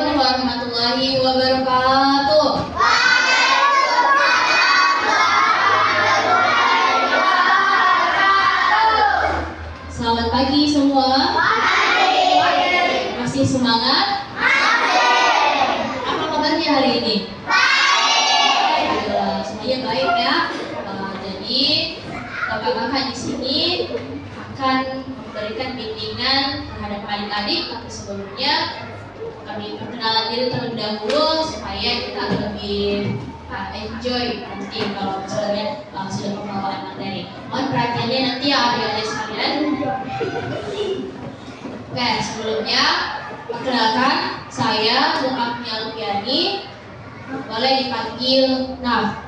Assalamualaikum warahmatullahi wabarakatuh. Selamat pagi semua. Masih semangat? Apa kabarnya hari ini? Semuanya baik ya. Jadi kakak-kakak di sini akan memberikan bimbingan terhadap adik-adik, tapi sebelumnya kami perkenalan diri terlebih dahulu supaya kita lebih enjoy nanti kalau misalnya sudah pembawaan materi. Mohon perhatiannya nanti ya adik-adik sekalian. Oke, sebelumnya perkenalkan saya Mu'afnya Lupiani, boleh dipanggil Naf.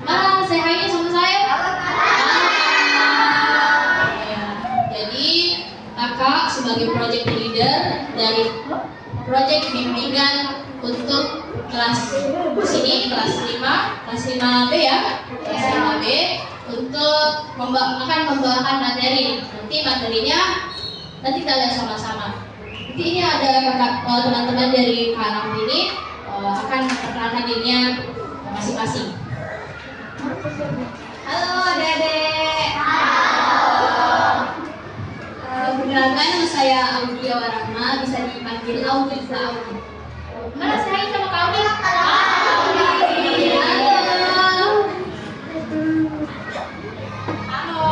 Mana sehatnya sama saya? Jadi kakak sebagai project leader dari project bimbingan untuk kelas sini, kelas 5B ya, kelas 5B untuk akan membawakan materi. Nanti materinya nanti kita lihat sama-sama. Nanti ini ada kakak teman-teman dari Kak ini akan memperkenalkan dirinya masing-masing. Halo adik-adik. Perkenalkan nama saya Audia Warahma, bisa dipanggil Audi. Mana saya sama Kak Audi? Halo.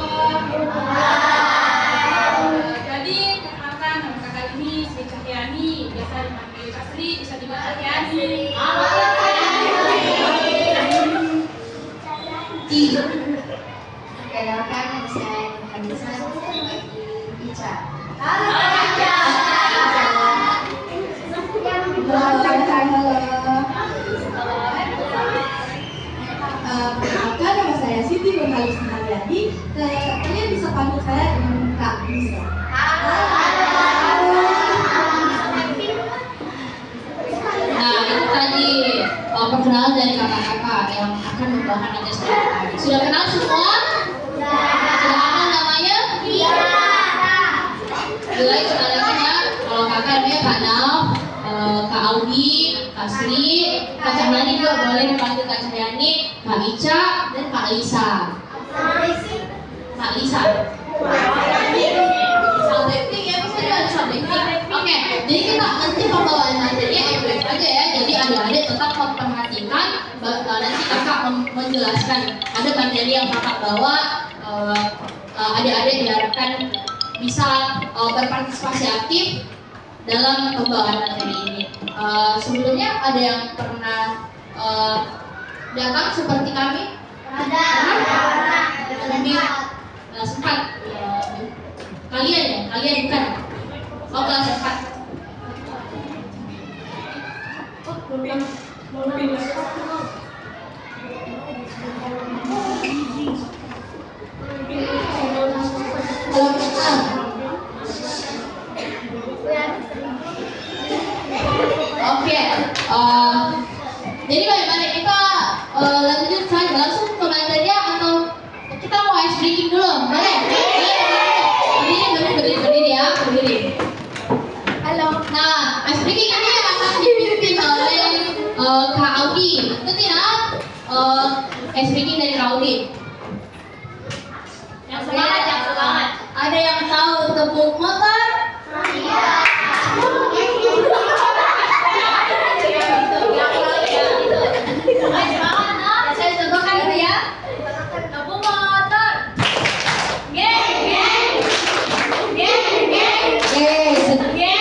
Jadi perkenalkan nama kakak ini Sri Cahyani, biasa dipanggil Kak Sri, bisa dipanggil Cahyani. Perkenalkan nama saya Hanisa, bisa dipanggil Ica. Halo Ica. Perkenalkan nama saya Siti Nurhalis Haryadi. Kalian bisa panggil saya dengan Kak Lisa. Nah, itu tadi perkenalan dari kakak-kakak yang akan membawakan nanti selanjutnya. Sudah kenal semua? Sudah kenal namanya? Iya. Boleh kenalkan ya. Kalau kakak namanya Kak Naf, Kak Audi, Kak Sri, Kak Cahyani juga boleh dipanggil Kak Cahyani, Kak Ica, dan Kak Lisa. Kak Lisa. Subjektif ya, pasti ada subjektif. Oke, jadi kita nanti pembawaan materinya baik aja ya. Jadi adik-adik tetap memperhatikan. Nanti kakak menjelaskan ada materi yang kakak bawa. Adik-adik diharapkan bisa berpartisipasi aktif dalam pembawaan materi ini. Sebelumnya ada yang pernah datang seperti kami? Ada. Lebih sempat. Kalian ya? Kalian bukan? Oh, kelas 4. Oke, jadi bagaimana kita lanjut saja langsung ke materinya atau kita mau ice breaking dulu? Boleh? Berdiri ya, berdiri. Halo. Nah, ice breaking ini akan dipimpin oleh Kak Audi. Ikuti ya, ice breaking dari Kak Audi. Yang semangat. Ada yang tahu tepuk motor? Iya. Saya contohkan dulu ya. Tepuk motor. Geng. Yang semangat ya.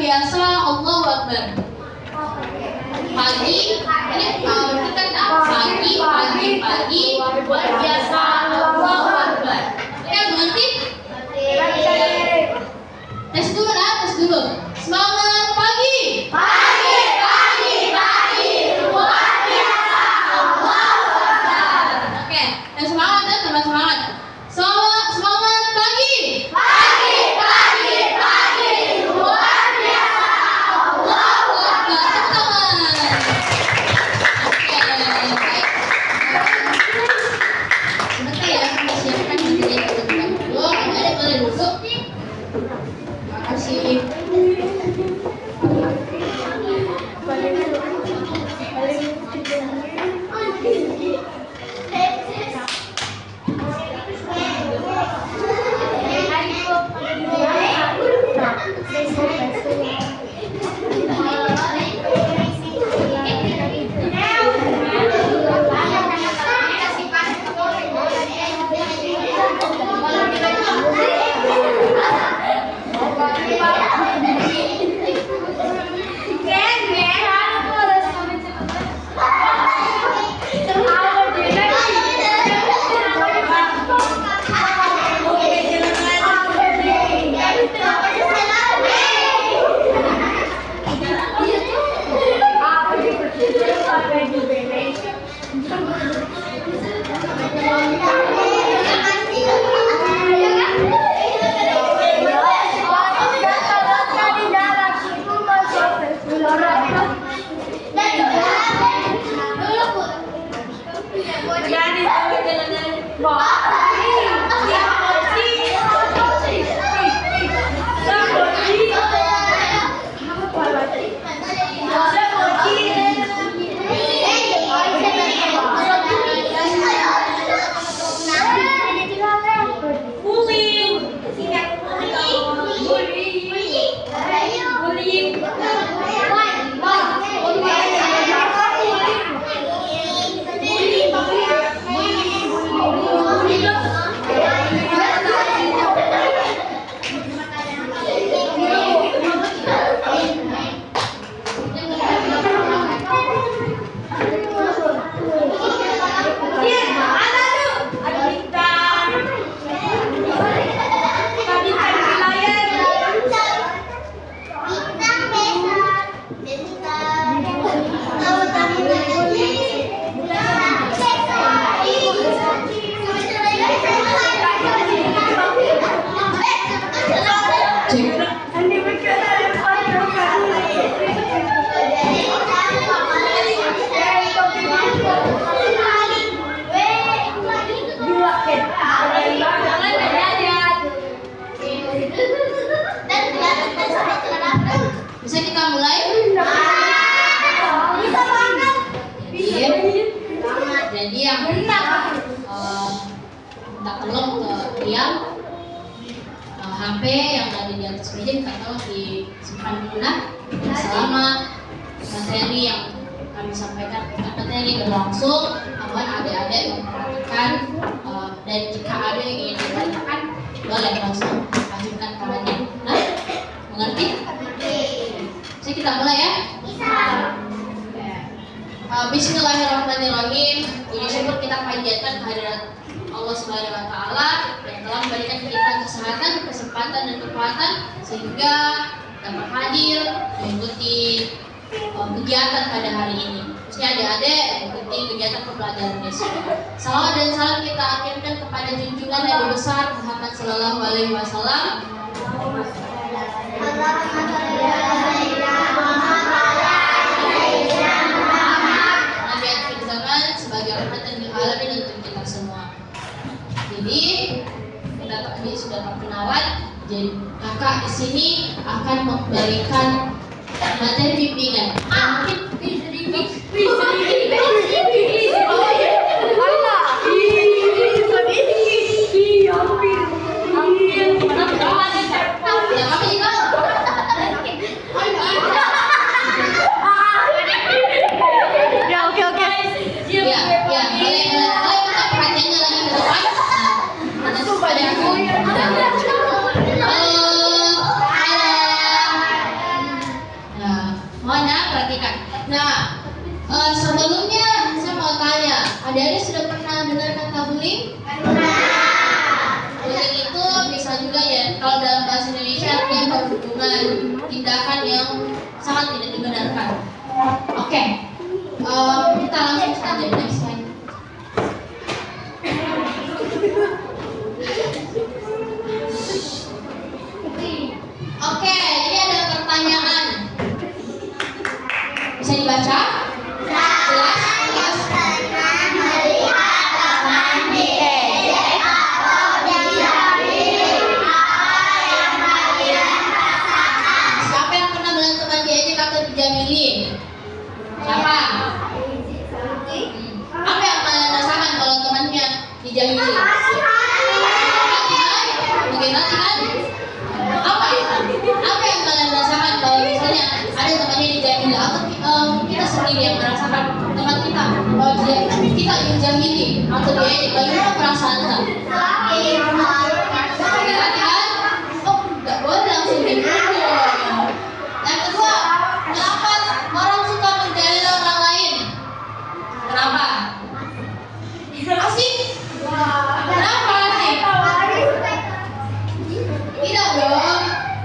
biasa, Allahu Akbar. Pagi, ini berarti kan pagi, luar biasa, Allahu Akbar. Oke, mengerti? Tes dulu lah, tes dulu. Semangat pagi. Pagi, luar biasa, Allahu Akbar. Oke, dan semangat ya, tambah semangat. Semangat pagi. Pagi, luar biasa, Allahu Akbar. Oke, baik. Sebentar ya, kami siapkan diri terlebih dahulu. Ada boleh duduk. Terima kasih. Bisa kita mulai? Jadi yang minta tolong ke diam, HP yang ada di atas meja minta tolong disimpan dulu selama materi yang kami sampaikan materi berlangsung. Mohon adik-adik memperhatikan dan jika ada yang ingin ditanyakan boleh langsung ajukan tangannya. Mengerti? Jadi kita mulai ya. Bismillahirrahmanirrahim. Puji syukur kita panjatkan kehadirat Allah Subhanahu wa taala yang telah memberikan kita kesehatan, kesempatan dan kekuatan sehingga dapat hadir mengikuti kegiatan pada hari ini. Khususnya adik-adik mengikuti kegiatan pembelajaran besok. Salawat dan salam kita akhirkan kepada junjungan Nabi besar Muhammad sallallahu alaihi wasallam. Nabi akhir zaman sebagai rahmatan lil alamin untuk kita semua. Jadi kita tadi sudah perkenalan. Jadi kakak di sini akan memberikan materi bimbingan. perhatikan. Nah, sebelumnya saya mau tanya, adik-adik sudah pernah dengar kata bullying? Bullying itu bisa juga ya, kalau dalam bahasa Indonesia artinya perhubungan, tindakan yang sangat tidak dibenarkan. Oke, kita langsung saja next slide. Oke, ini ada pertanyaan. Bisa dibaca? Jelas? Jelas? Siapa yang pernah melihat teman diejek atau dijamilin? Siapa? Apa yang kalian rasakan kalau temannya dijamilin? Mungkin nanti kan? Apa yang kalian rasakan kalau misalnya ada temannya dijamilin atau kita sendiri yang merasakan teman kita kalau kita dijamilin atau diejek, bagaimana perasaan kita? Nanti kan? Oh, nggak boleh langsung dipukul. Yang kedua, kenapa orang suka menjahili orang lain? Kenapa? Asik? Kenapa asik? Tidak dong.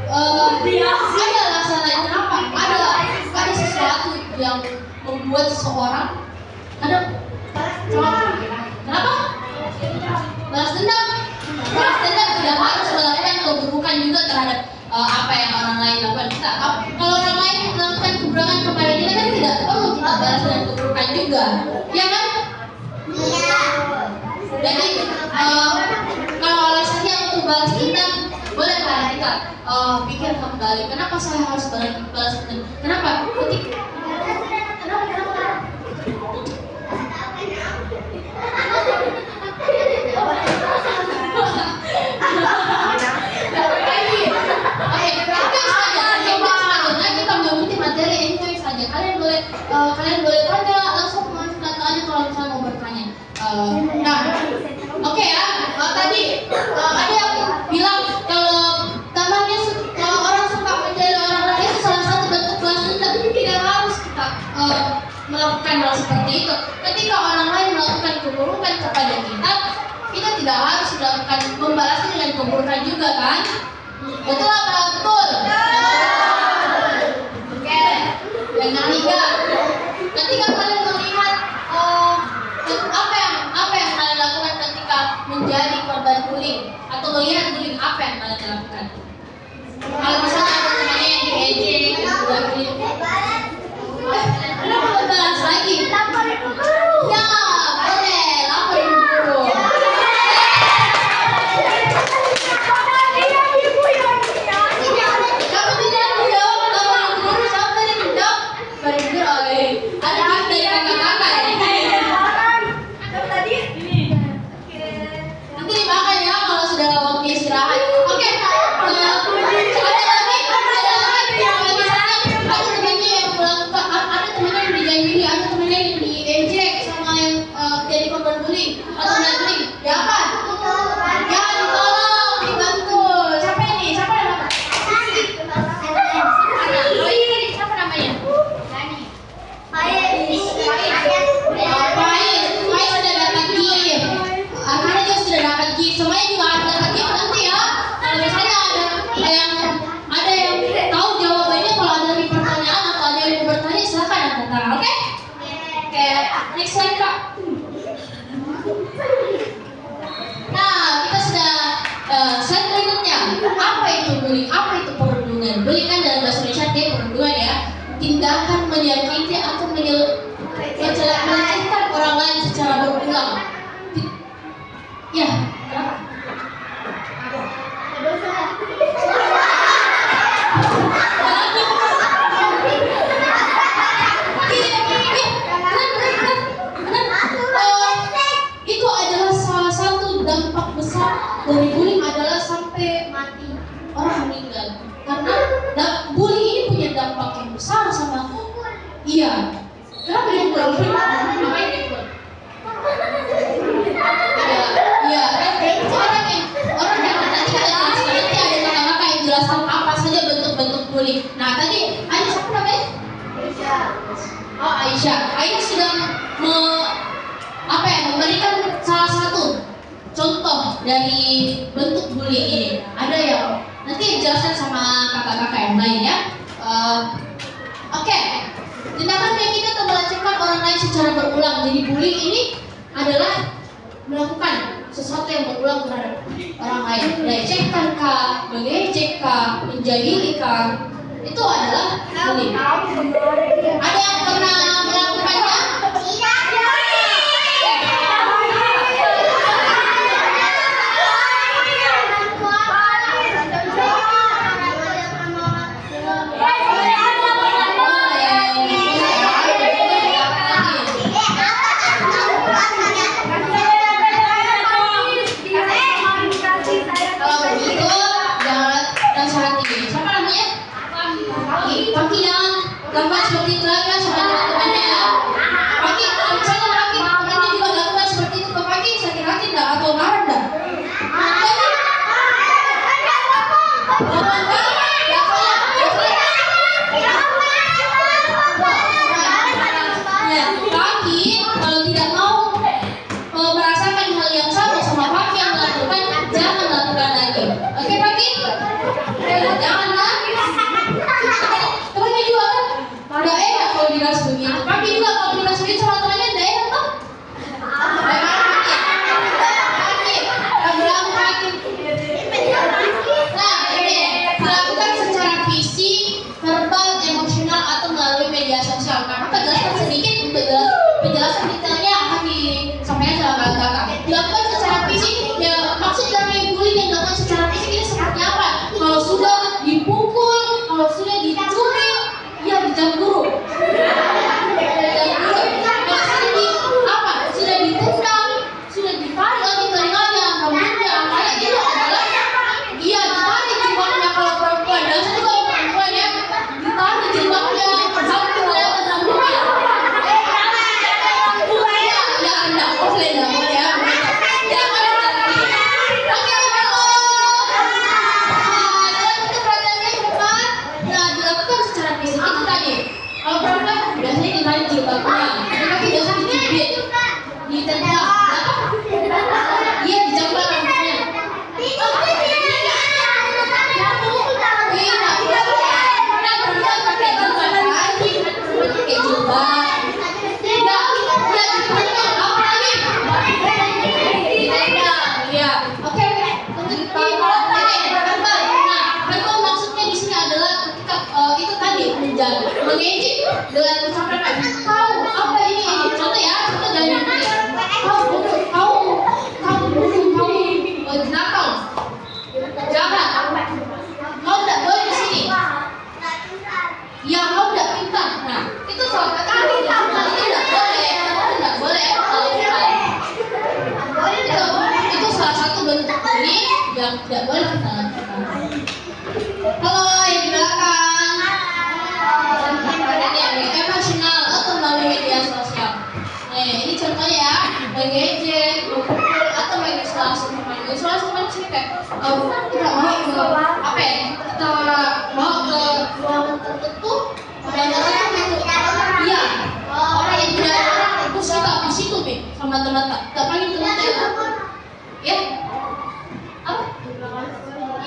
Ada alasannya kenapa? Ada sesuatu yang membuat seseorang kenapa? Balas dendam. Balas dendam tidak harus melakukan keburukan juga terhadap apa yang orang lain lakukan. Kalau orang lain melakukan keburukan kepada kita kan tidak perlu kita balas dengan keburukan juga, ya kan? Jadi kalau alasannya untuk balas dendam, boleh kan kita pikir kembali, kenapa saya harus balas dendam? Kenapa? Kalian boleh tanya langsung tanya kalau misalnya mau bertanya. Oke ya. Tadi ada yang bilang kalau temannya kalau orang suka menjadi orang lain itu salah satu bentuk balas dendam. Tidak harus kita melakukan hal seperti itu. Ketika orang lain melakukan keburukan kepada kita, kita tidak harus melakukan membalasnya dengan keburukan juga kan? Betul apa betul? Oke. Yang ketiga, ketika kalian melihat apa yang kalian lakukan ketika menjadi korban bullying atau melihat bullying, apa yang kalian lakukan? Kalau misalnya ada temannya yang diejek, yang belum balas lagi. Ya, boleh lapor guru. Kamu tidak menjawab lapor guru, siapa yang menjawab? Lapor guru, ada dari kakak-kakak ya. Nanti dimakan ya kalau sudah waktu istirahat. Oke. Ada temannya yang dijahili, ada temannya yang diejek sama yang jadi korban bullying atau bullying. Ya apa? Ya ditolong, dibantu. Siapa ini? Siapa namanya? Siapa namanya? Faiz sudah dapat gift. Akhirnya dia sudah dapat gift. Semuanya juga akan dapat gift nanti ya. Kalau misalnya ada yang tahu jawabannya, kalau ada lagi pertanyaan atau ada yang mau bertanya, silakan angkat tangan. Oke? Oke, next slide Kak. Nah, kita sudah slide berikutnya. Apa itu bullying? Apa itu perundungan? Bullying kan dalam bahasa Indonesia dia perundungan ya. Tindakan menyakiti atau melecehkan orang lain secara berulang. Ya, kenapa? Itu adalah salah satu dampak besar dari bullying adalah sampai mati orang meninggal. Karena bullying ini punya dampak yang besar sama iya. Kenapa dia bullying? Ngapain dia bullying? Iya, orang yang nanti kita jelaskan, nanti ada kakak-kakak yang jelaskan apa saja bentuk-bentuk bullying. Nah tadi ada siapa namanya? dari bentuk bullying ini. Ada yang nanti dijelaskan sama kakak-kakak yang lain ya. Oke. Tindakan menyakiti atau melecehkan orang lain secara berulang. Jadi bullying ini adalah melakukan sesuatu yang berulang terhadap orang lain. Melecehkan kah, mengejek kah, menjahili kah, itu adalah bullying. Ada yang pernah melakukannya? Paki jangan lakukan seperti itu lagi ya sama teman-temannya ya. Paki, kalau misalnya Paki temannya juga lakukan seperti itu ke Paki, sakit hati enggak atau marah enggak? Paki kalau tidak mau merasakan hal yang sama sama Paki yang melakukan, jangan lakukan lagi. Oke Paki? Jangan lah. Temannya juga kan nggak enak kalau dikasih begitu. Tapi juga kalau dikasih begitu sama temannya nggak enak toh. Nah ini dilakukan secara fisik, verbal, emosional atau melalui media sosial. Karena penjelasan sedikit untuk penjelasan detailnya akan disampaikan sama kakak. Dilakukan secara fisik, ya maksud dari bullying yang dilakukan secara fisik ini seperti apa? Kalau sudah dipukul, kalau sudah dicuri, ya dicamburu. Sudah ditendang, sudah ditarik lagi telinganya, rambutnya, makanya itu adalah dia ditarik jilbabnya kalau perempuan. Dan itu kalau perempuan ya ditarik jilbabnya sampai kelihatan rambutnya. Ya enggak boleh ya. Jangan lagi. Oke, halo. Dan itu pertanyaannya bukan. Nah, dilakukan secara fisik itu tadi. Kalau perempuan biasanya ditarik jilbabnya, tapi biasanya dicubit, ditendang, iya dijambak rambutnya. Mengejek dengan ucapan kau apa ini contoh ya, contoh dari kau nakal, jahat, kau tidak boleh di sini, ya kau tidak pintar. Nah itu salah satu tidak boleh itu salah satu bentuk bullying yang tidak boleh kita lakukan. Halo yang di belakang. Emosional atau melalui media sosial. Ini contohnya ya, mengejek, memukul atau mengisolasi teman. Isolasi teman sini kayak kita mau ke apa ya? Kita mau ke ruangan tertentu, dan itu iya orang yang tidak ada orang terus kita di situ nih sama teman tak panggil teman ya apa?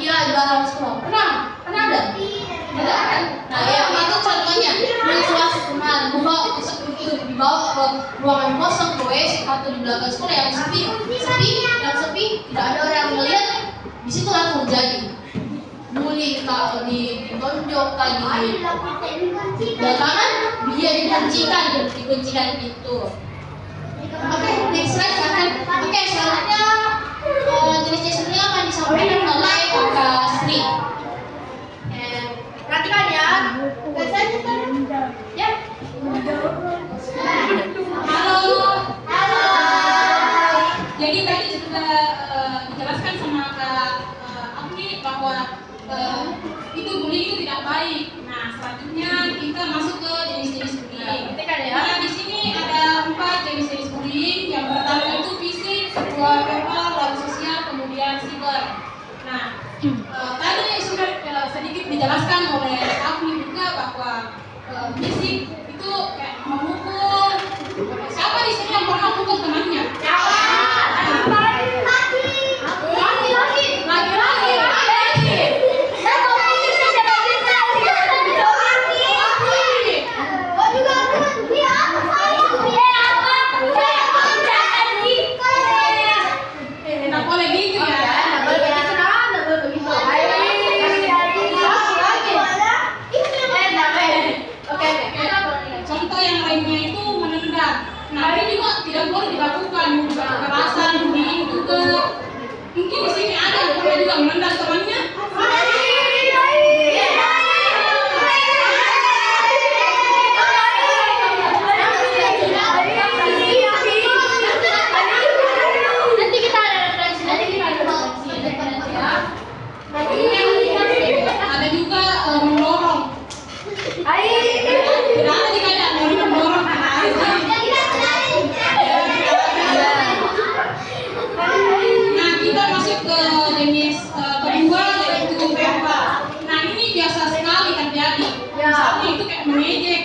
Iya di belakang sekolah. Pernah ada? Tidak kan? Nah ya itu contohnya mengisolasi teman, dibawa ke ruangan kosong, ke WC atau di belakang sekolah yang sepi, tidak ada orang yang melihat, di situ langsung terjadi bullying, kalau ditonjok, di belakangan dia dikuncikan pintu. Oke, next slide silakan. Oke, selanjutnya jenis-jenis ini akan disampaikan oleh Kak Sri. Perhatikan ya. Ya. Halo. Jadi tadi sudah dijelaskan sama Kak Agni bahwa itu bullying itu tidak baik. Nah, selanjutnya kita masuk ke jenis-jenis bullying. Nah, di sini ada 4 jenis-jenis bullying. Yang pertama itu fisik, kedua verbal, lalu sosial, kemudian siber. Nah, tadi sudah sedikit dijelaskan oleh Agni juga bahwa fisik itu kayak memukul. Siapa di sini yang pernah memukul temannya? Nah, ini juga tidak boleh dilakukan, juga kekerasan, bullying juga. Mungkin di sini ada yang juga menendang temannya. Nanti kita ada referensi nanti ya. Ada juga mendorong. Tidak ada juga yang mendorong. Nah, kita masuk ke jenis kedua yaitu verbal. Nah, ini biasa sekali terjadi. Misalnya itu kayak mengejek.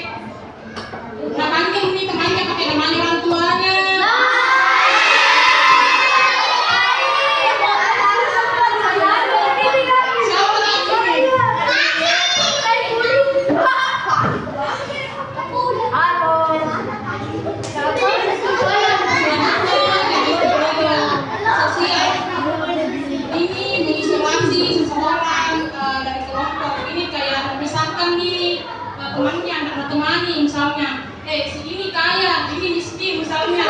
Nah, panggil nih temannya pakai nama orang tuanya. Siapa lagi nih? Sosial. Ini mengisolasi seseorang dari kelompok. Ini kayak misalkan nih temannya anak temani misalnya, si ini kaya, ini miskin misalnya.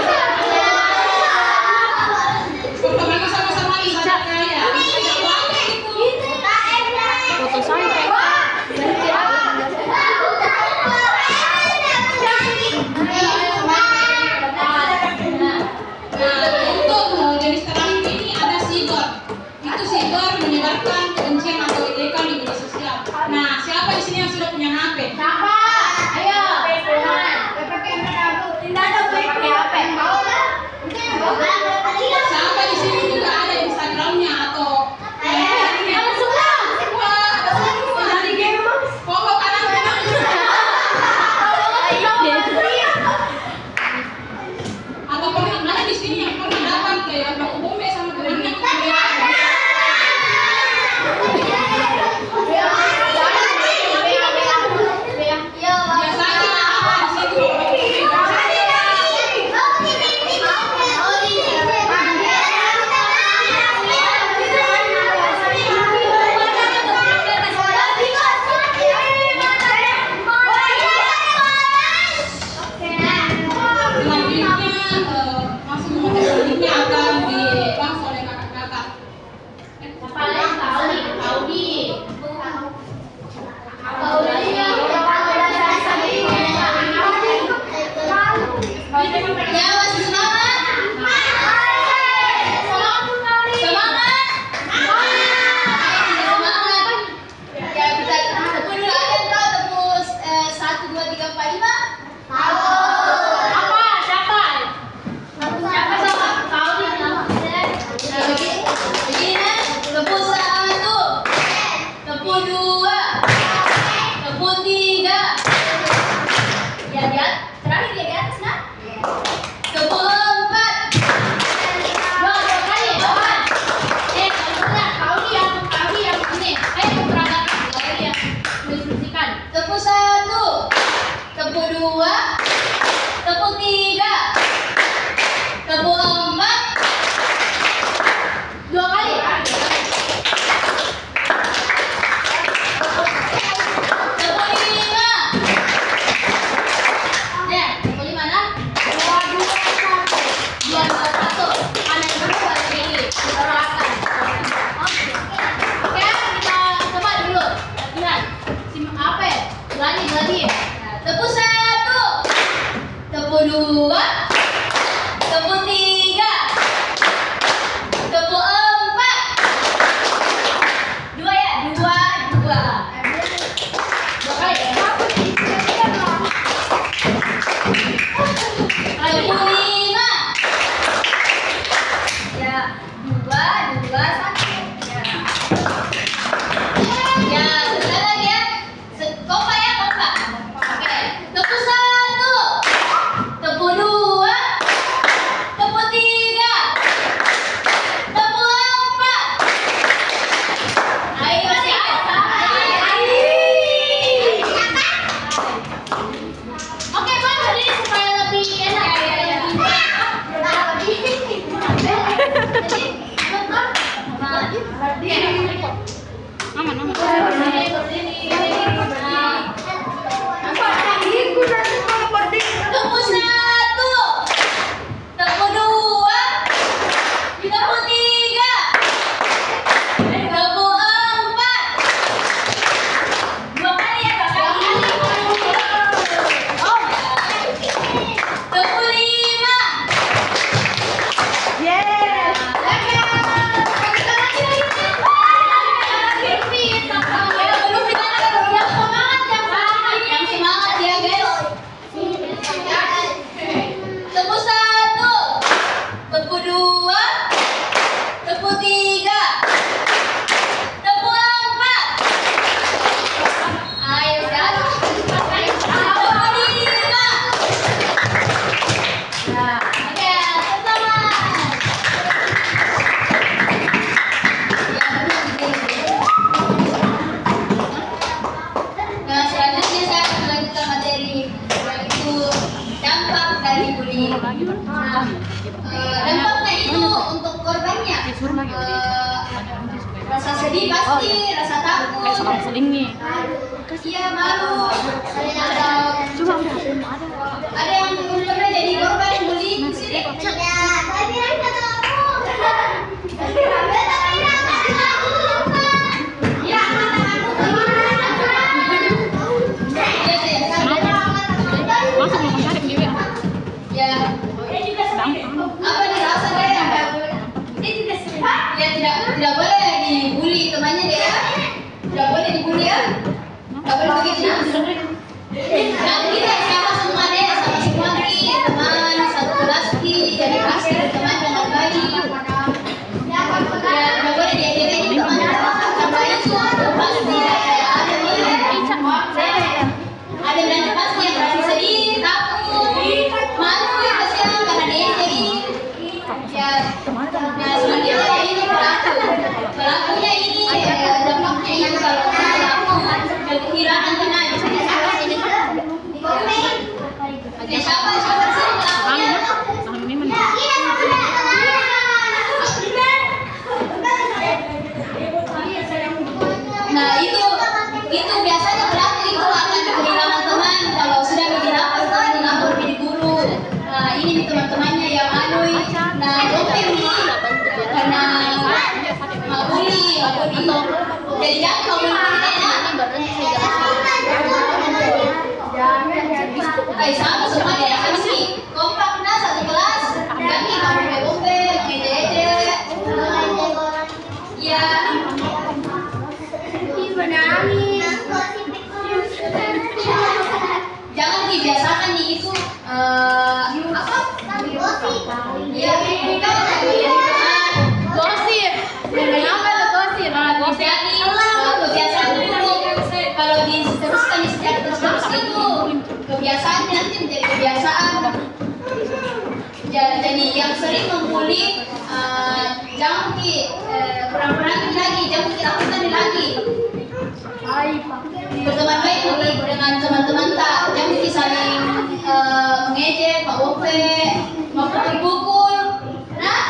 Temannya sama-sama saja kaya. Tidak bagus itu. Nah, untuk jenis terakhir ini ada siber. Itu siber menyebarkan kebencian atau ejekan di media sosial. Nah, siapa di sini yang sudah punya HP? Siapa di sini juga ada Instagramnya atau pokok kanan kanan. Atau pernah ada di sini yang pernah dapat kayak baku bombe sama temannya? Biasanya apa di situ? Selanjutnya masuk ke materi selanjutnya akan dibahas oleh kakak-kakak. Ya, masih semangat? Semangat? Semangat. Ya, kita tepuk dulu. Ada yang tahu tepuk 1, 2, 3, 4, 5? Apa? Siapa? Begini, tepuk 1, tepuk 2, tepuk 3. Ya, dia terakhir dia di atas, nah. Tepuk 4. Dua kali, kawan. Kau yang ini. Ayo peragakan lagi ya. Diskusikan. Tepuk 1, tepuk 2, tepuk 3, tepuk 4. Dua kali. Tepuk 5. Ya, tepuk 5 nah. 2, 1. Ada yang berdua ini. Peragakan. Oke, kita coba dulu. Latihan. Apa ya? Lagi. Nah, tepuk 1, tepuk 2, tepuk 3, tepuk 4. 2 ya? 2. 2 kali. Tepuk 5. Ya, 2, 1. Ya, sekali lagi ya. Kompak ya, kompak. Oke, tepuk 1, tepuk 2, Tepuk 1, tepuk 2, tepuk 3, tepuk 4. Ayo sekarang. Tepuk 5. Nah, oke, selamat. Nah, selanjutnya saya akan melanjutkan materi yaitu dampak dari bullying. Nah, dampaknya itu untuk korbannya rasa sedih pasti, rasa takut, iya malu, atau ada yang pernah jadi korban bullying di sini? Ya, apa dirasa dia? Ya tidak boleh dibully temannya dia. Tidak boleh dibully ya. Tidak boleh begitu. Nah, kita sama semua deh, sama semua nih teman satu kelas nih, jadi pasti teman dengan baik. Ya, tidak boleh diajarin teman sama itu pasti ada yang pasti yang merasa sedih, takut, malu ya kasihan karena diajarin. Ya, nah selanjutnya ini pelakunya ini dampaknya ini kalau pelaku dan kehilangan teman oke, siapa sih pelakunya? Nah itu biasanya pelaku itu akan kehilangan teman kalau sudah dilapor di guru. Nah ini teman-temannya yang anui. Nah doping nih karena bully. Jadi jangan sama semua ya sini kompak nah satu kelas kami kamu bombe mengeje ya jangan dibiasakan nih itu apa ya gosip kenapa lo gosip kebiasaan dulu kalau diteruskan secara terus itu kebiasaan nanti menjadi kebiasaan. Jadi yang sering membuli jangan kurang-kurang lagi, jangan lakukan lagi. Berteman baik dengan teman-teman tak, jangan saling mengejek, membope, memukul. Nah,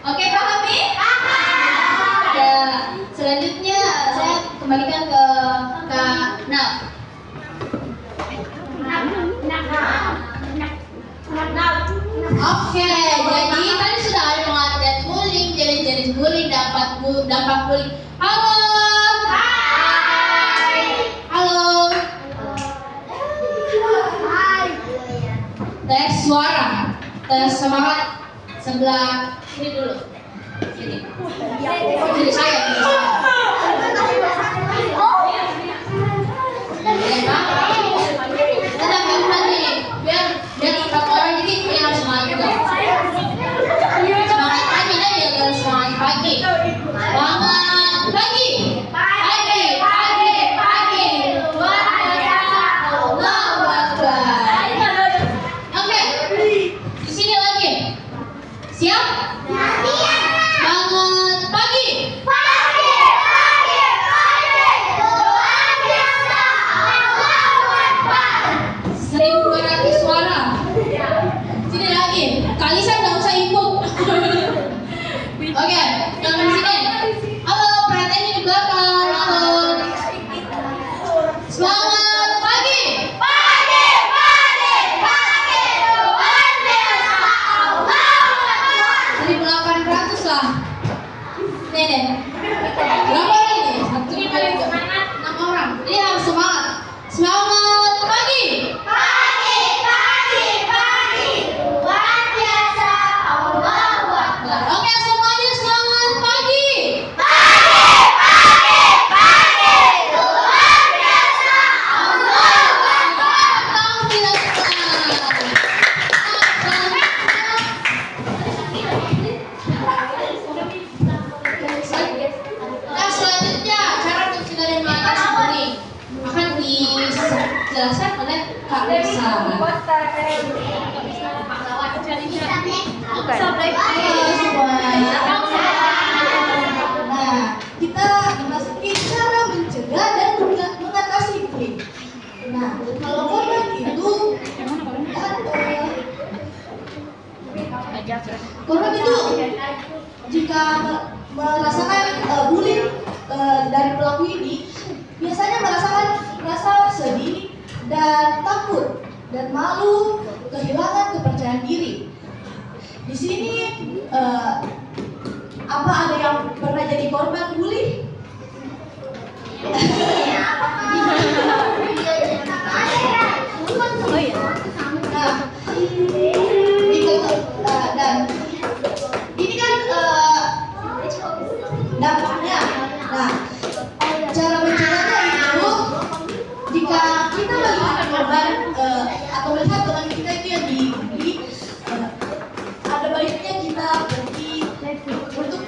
oke pahami? Ya, selanjutnya saya kembalikan ke Kak Naf. Oke, jadi kan sudah ada pengertian bullying, jenis-jenis bullying, dampak bullying. Halo. Hai. Halo. Hai. Tes suara, tes semangat sebelah sini dulu. Sini. Jadi saya. Biar beberapa orang jadi punya semangat juga. Semangat pagi dan ya semangat pagi. Semangat pagi. Pagi. Luar biasa. Allahu Akbar. Oke. Di sini lagi. Siap? Semangat pagi. Luar biasa. Allahu dijelaskan oleh Kak Lisa. Nah, kita memasuki cara mencegah dan mengatasi bullying. Nah, kalau korban itu korban itu jika merasakan bullying dari pelaku ini, biasanya merasakan rasa sedih dan takut dan malu, kehilangan kepercayaan diri. Di sini apa ada yang pernah jadi korban bully? Nah, dan ini kan dampaknya. Nah, cara mencegahnya itu jika kita melihat korban atau melihat teman kita itu yang dibully, ada baiknya kita pergi untuk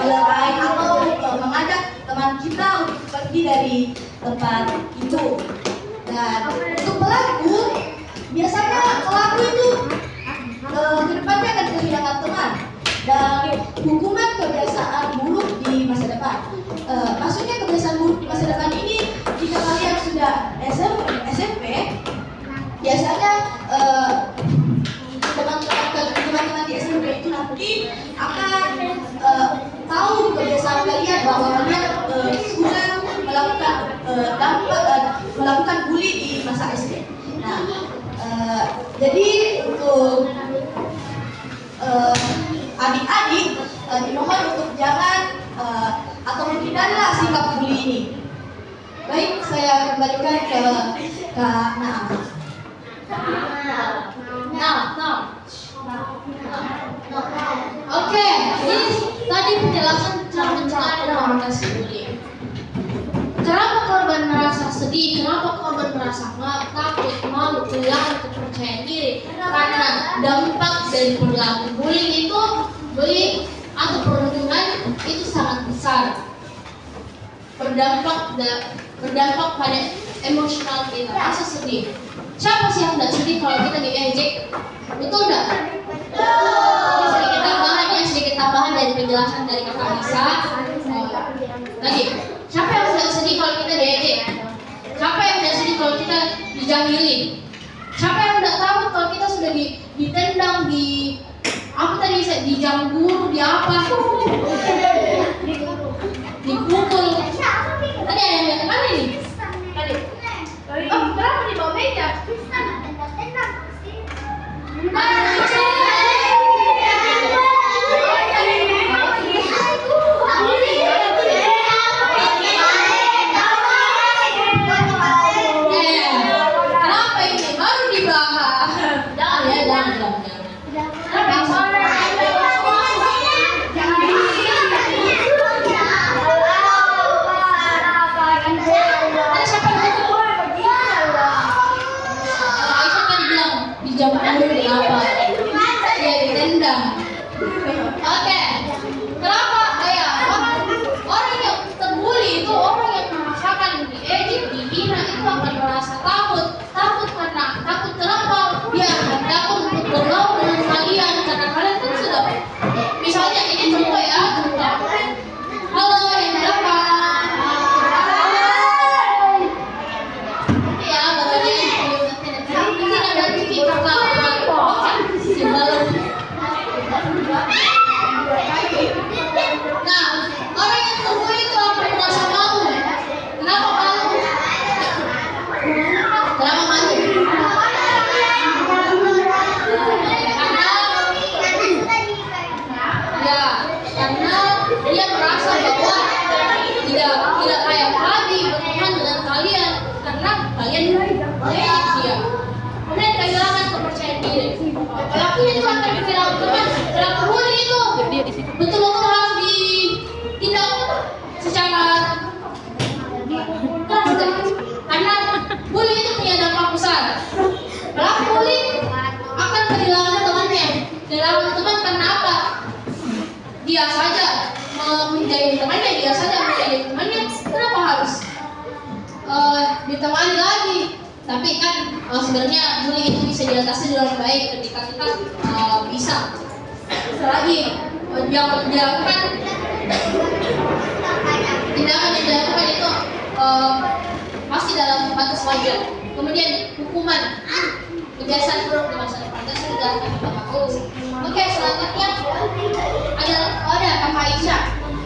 melerai atau mengajak teman kita untuk pergi dari tempat itu. Dan untuk pelaku, biasanya pelaku itu kedepannya akan kehilangan teman dan hukuman kebiasaan buruk di masa depan. Maksudnya kebiasaan buruk di masa depan ini, jika kalian sudah SMP, biasanya teman-teman di SMP itu nanti akan tahu kebiasaan kalian bahwa kalian sudah melakukan bully di masa SD. Nah, jadi untuk adik-adik dimohon untuk jangan atau menghindarilah sikap bully ini. Baik, saya kembalikan ke Kak Naam. Oke, ini tadi penjelasan cara mencegah dan mengatasi bullying. Kenapa korban merasa sedih? Kenapa korban merasa takut, malu, kehilangan kepercayaan diri? Karena dampak dari perilaku bullying atau perundungan itu sangat besar. Berdampak pada emosional kita, rasa sedih. Siapa sih yang tidak sedih kalau kita diejek? Betul nggak? Sedikit tambahan dari penjelasan dari Kakak Lisa. Tadi, siapa yang tidak sedih kalau kita diejek? Siapa yang tidak sedih kalau kita dijahili? Siapa yang tidak tahu kalau kita sudah ditendang, dijam guru, di apa? Dipukul. Tadi ada yang mana nih? Tadi. Oh, berapa di bawah meja? Kenapa ini baru dibahas? Jangan. Dijam dulu apa? Ya ditendang. Oke. Kenapa? Orang yang terbuli itu orang yang merasakan diejek, dihina itu akan merasa takut. Takut kenapa? Dia akan takut untuk bergaul dengan kalian karena kalian kan sudah. Misalnya ini contoh ya. Halo yang berapa? Ya barunya ini ada titik kakak. Nah, orang yang tunggu itu akan merasa malu. Kenapa malu? Karena dia merasa bahwa tidak kayak lagi berteman dengan kalian karena kalian mengejek dia. Kemudian kehilangan kepercayaan diri. Pelakunya juga akan kehilangan teman. Pelaku bully itu betul-betul harus ditindak secara keras karena bully itu punya dampak besar. Pelaku bully akan kehilangan temannya. Kehilangan teman karena apa? Dia saja menjadi temannya, kenapa harus ditemani lagi? Tapi kan sebenarnya bullying itu bisa diatasi dengan baik ketika kita bisa selagi yang dilakukan tindakan yang dilakukan itu pasti dalam batas wajar. Kemudian hukuman kebiasaan buruk di masa depan dan sudah kami bahas. Oke, selanjutnya ada Kakak Aisyah.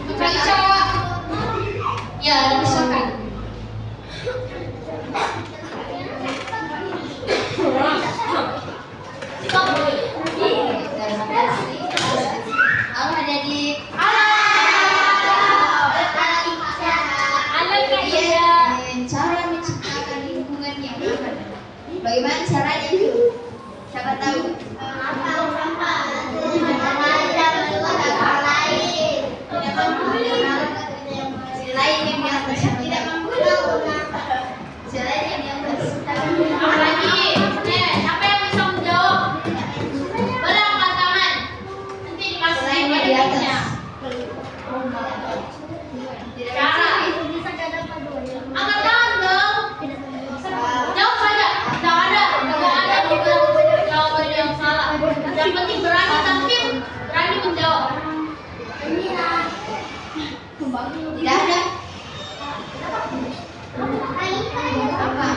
Kakak Aisyah, ya silakan. Halo adik-adik. Cara menciptakan lingkungan yang aman. Bagaimana caranya itu? Siapa tahu? Selain yang di atas, tidak membunuh. Selain yang di atas. Apalagi, siapa yang bisa menjawab? Boleh angkat tangan. Nanti dikasih Selain yang di atas. cara. Angkat tangan dong. Jawab saja. Tidak ada jawaban yang salah. Yang penting berani tampil, berani menjawab. Tidak ada. Apa?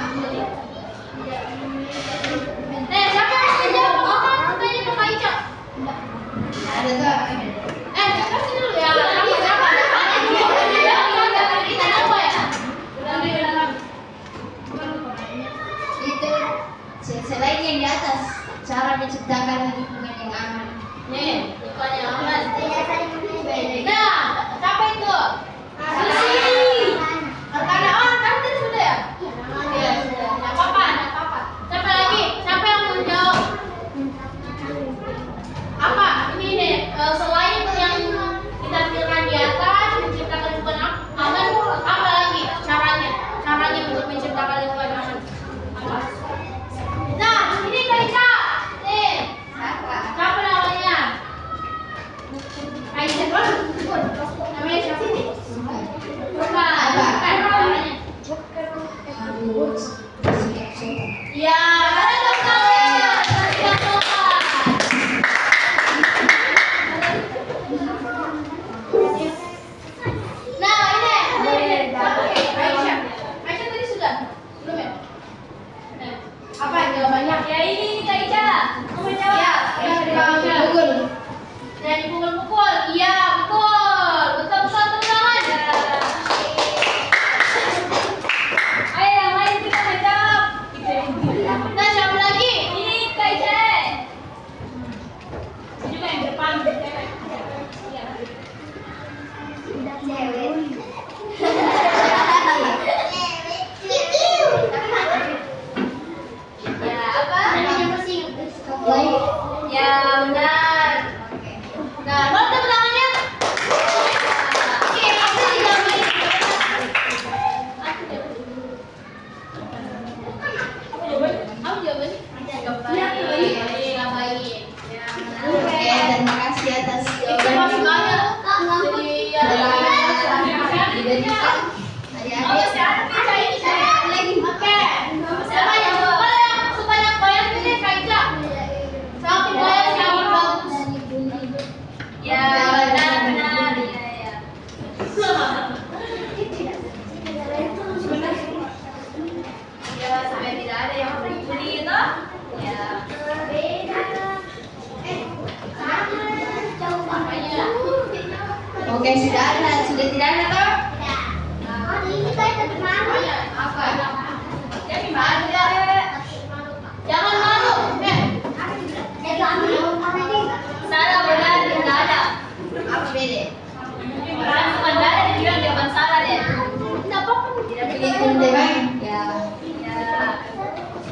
Siapa yang bisa jawab? Oh, kan katanya Kak Aisyah. Ada tuh. Siapa sih dulu ya? Siapa? Kita apa ya? Itu selain yang di atas, cara menciptakan lingkungan yang aman. Nih, bukan yang aman. Nah, siapa itu? Susi. Karena kan tadi sudah ya? Iya, sudah. Nggak apa-apa. Siapa lagi? Siapa yang mau jawab? Apa? Ini nih, selain yang kita tampilkan di atas, menciptakan lingkungan aman, apa lagi caranya? Caranya untuk menciptakan lingkungan aman. Apa? Nah, ini Kak Ica. Nih, siapa namanya? Kak Ica. Namanya siapa sih? Ya, nah ini Aisyah tadi sudah belum ya? Apa jawabannya? Ya ini Kak Ica. Kamu jawab. Ya, pukul. Dan dipukul-pukul. Iya, betul. Betul tepuk tangan. Ayo yang lain kita jawab. Nah, siapa lagi? Ini Kak Ica. Ini juga yang depan. Ya, apa? Ya, benar. Nah, mau tepuk tangannya? Oke, aku dijawabin. Aku jawabannya? Ngapain? Oke, terima kasih atas Masih banyak. Jadi, Oke, sudah tidak ada toh? apa? Jangan malu. Salah benar tidak ada. Apa beda? Bukan tidak ada dibilang jangan salah deh. Tidak apa-apa. Tidak begitu deh. Ya.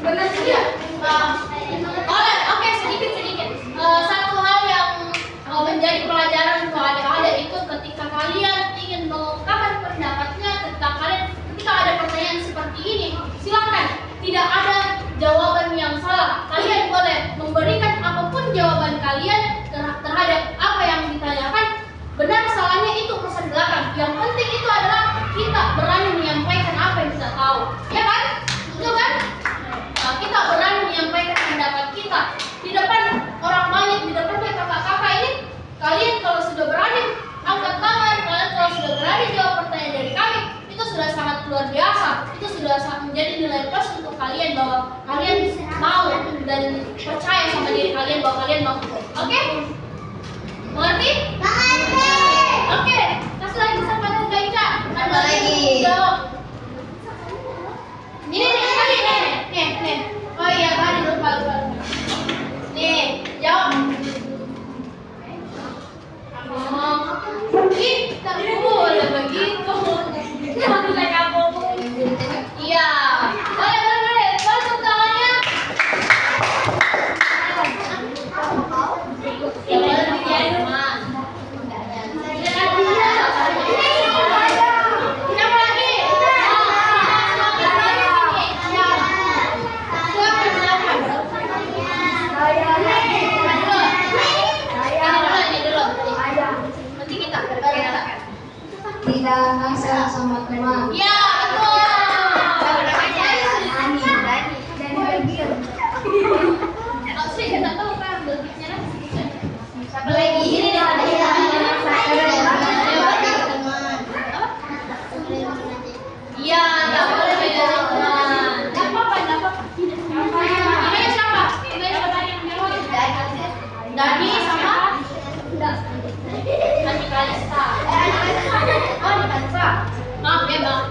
Benar juga. Oke, sedikit. Satu hal yang menjadi pelajaran untuk adik-adik itu ketika kalian ingin mengungkapkan plus untuk kalian bahwa kalian mau dan percaya sama diri kalian bahwa kalian mampu. Oke? Mengerti? Oke, kasih lagi kesempatan Kak Ica. Ada lagi. Jawab. Ini nih. Oh iya, tadi lupa. Nih, jawab. Ih, tak boleh begitu. Jangan kayak kamu. Iya. Boleh. Tepuk tangannya. Ya, boleh dibiarin, teman. Siapa lagi? Nanti kita Tidak ngasih sama teman. ya, betul. Asli, kita tahu kan berbicara siapa lagi? Ini iya, nggak boleh beda teman. Nggak apa-apa. Namanya siapa? Dani sama Dani Kalista. Oh, Dani Kalista. Maaf ya bang.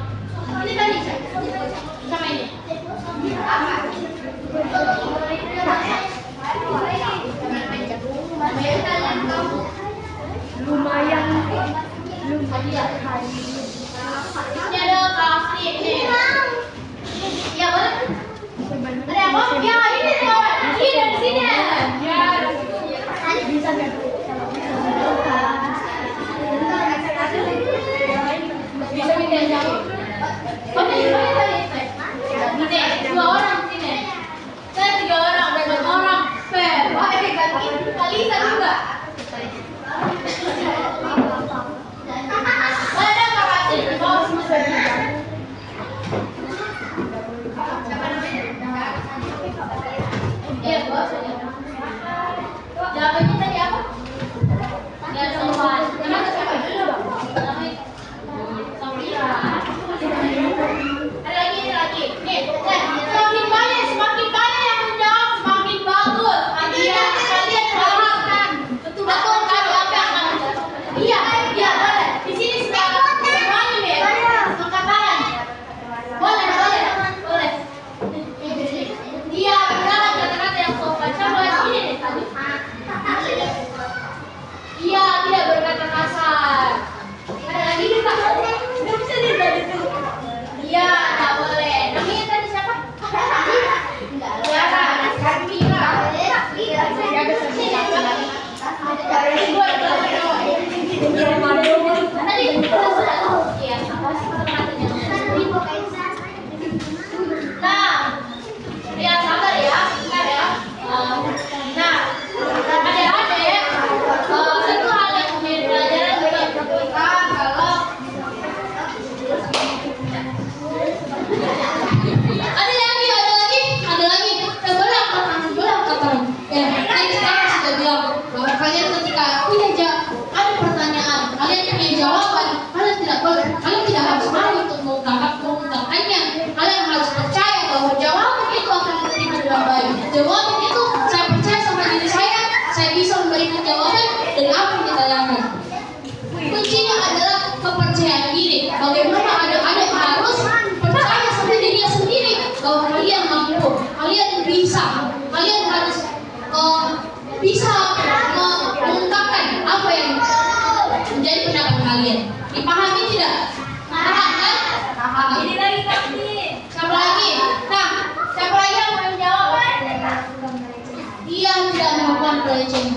Ini Dani sama ini. Lumayan. Ini ada kasih ini. Ya boleh. Ada apa? Ya ini dari sini. Ya. Bisa nggak? Bisa minta jawab. Oh, ini tadi. Ini 2 orang sini. Saya 3 orang, ada 6 orang. Fair. Wah, ini ganti Kalista juga. Ada kakak sini di bawah semua. Iya, bos. Jawabannya tadi apa? Ya, sopan. Namanya siapa dulu, Bang? Namanya Sofia. Ada lagi. Nih, semakin banyak yang menjawab, semakin bagus. Kalian paham kan? Betul kan apa yang akan menjawab? Iya, boleh. Di sini semuanya nih. Angkat tangan. Boleh. Iya, benar kata-kata yang sopan. Coba sini deh tadi. Iya, tidak berkata kasar. Ada lagi kita? Nggak bisa nih tadi tuh. Iya, nggak boleh. Namanya tadi siapa? Nah, ya sabar ya, bentar ya. Nah, adik-adik, satu hal yang menjadi pelajaran juga kita kalau ada lagi. Boleh angkat tangan. Ya, tadi sekarang sudah bilang bahwa kalian ketika ada pertanyaan, kalian punya jawaban, kalian tidak harus malu untuk mengungkapkannya. Kalian harus percaya bahwa jawaban itu akan diterima dengan baik. Jawaban itu saya percaya sama diri saya bisa memberikan jawaban dari apa yang ditanyakan. Kuncinya adalah kepercayaan diri. Bagaimana adik-adik harus percaya sama dirinya sendiri bahwa kalian mampu, kalian bisa, kalian harus bisa mengungkapkan apa yang menjadi pendapat kalian. Dipahami tidak? Paham kan? Paham. Ini lagi kasih. Siapa lagi? Nah, siapa lagi yang mau menjawab? Dia tidak melakukan pelecehan.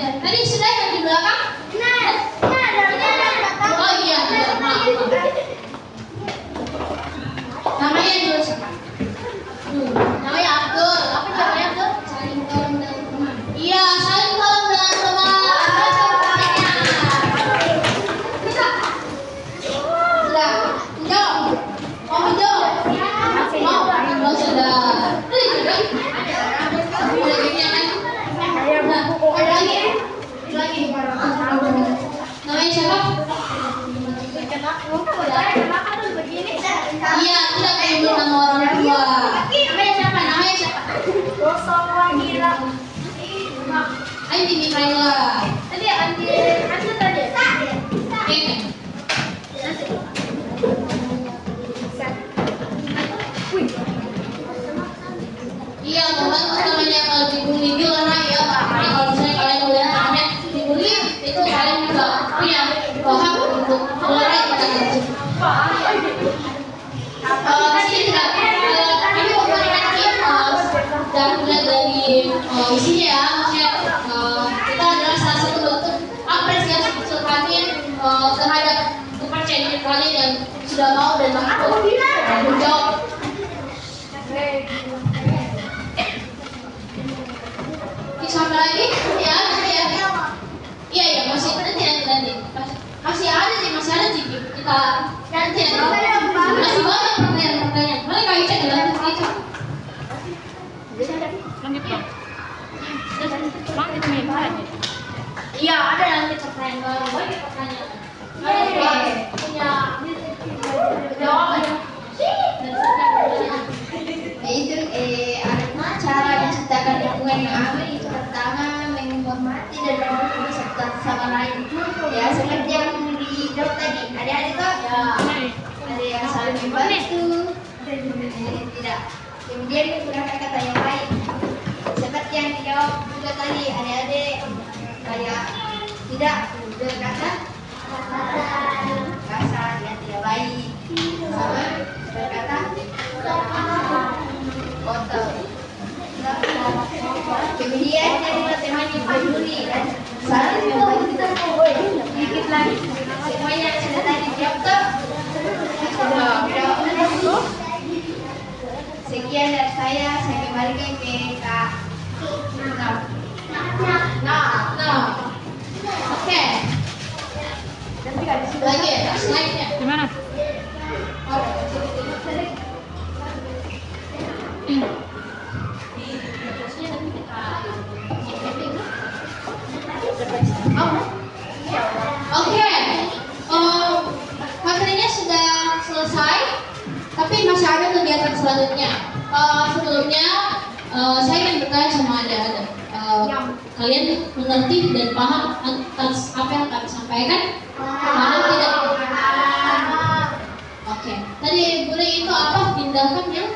Tadi sudah yang di belakang? Oh iya, maaf. Namanya dulu siapa? Namanya Abdul. Apa namanya Abdul? Saling tolong dan teman. Iya, saling tolong dan teman. Iya, tidak menyebut nama orang tua. Namanya siapa? Andi Mikaela. Tadi Andi tadi. Oke. Iya, membantu namanya kalau dibully di luar ya, Pak. Jadi kalau misalnya kalian melihat anaknya dibully, itu kalian juga punya hak untuk melerai kita gitu. Sini tidak, kami memberikan dan melihat dari isinya ya, maksudnya kita adalah salah satu bentuk apresiasi kecil kami terhadap kepercayaan kalian yang sudah mau dan mampu menjawab. Sampai lagi ya nanti ya. Iya masih nanti. Masih ada sih kita nanti masih banyak pertanyaan. Boleh kak Ica lanjut Kak Ica. Iya ada nanti pertanyaan boleh pertanyaan. Punya jawaban. Itu cara menciptakan lingkungan yang aman itu pertama menghormati dan mendukung satu sama lain. Ya seperti yang dijawab tadi. Adik-adik tuh ada yang saling membantu. Tidak. Kemudian menggunakan kata yang baik. Seperti yang dijawab juga tadi adik-adik kayak tidak berkata kasar yang tidak baik sama berkata kotor. Kemudian dari teman yang peduli dan saling membantu. Sedikit lagi semuanya yang sudah tadi jawab. Sekian dari saya kembalikan ke Kak. Oke. Lagi ya, slide-nya. Gimana? Oke, materinya sudah selesai, tapi masih ada kegiatan selanjutnya. Sebelumnya, saya ingin bertanya sama adik-adik. Kalian mengerti dan paham atas apa yang kami sampaikan? Paham tidak? Oke, tadi bullying itu apa? Tindakan yang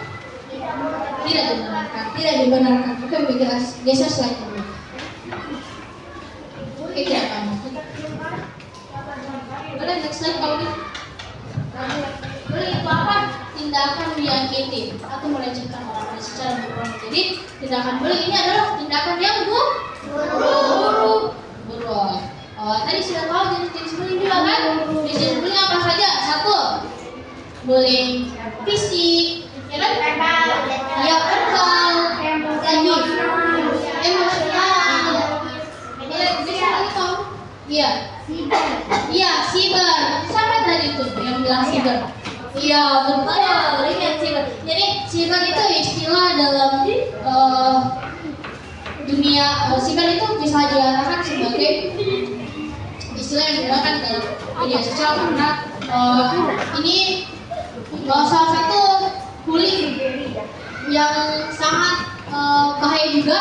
tidak dibenarkan. Oke, geser slide dulu. Oke, tidak kamu. Boleh next slide kalau gitu. Bullying itu apa? Tindakan menyakiti atau melecehkan orang lain secara berbohong. Jadi tindakan bullying ini adalah tindakan yang buruk. Tadi sudah tahu jenis-jenis bullying juga kan? Jenis bullying apa saja? 1. Bullying fisik, ya kan? Ya verbal, lagi emosional. Bisa lagi tahu? Iya, siber. Siapa tadi itu yang bilang siber? Iya, betul. Ingat siber. Jadi siber itu istilah dalam dunia siber itu bisa dikatakan sebagai istilah yang digunakan dalam media sosial karena ini salah satu bullying yang sangat bahaya juga.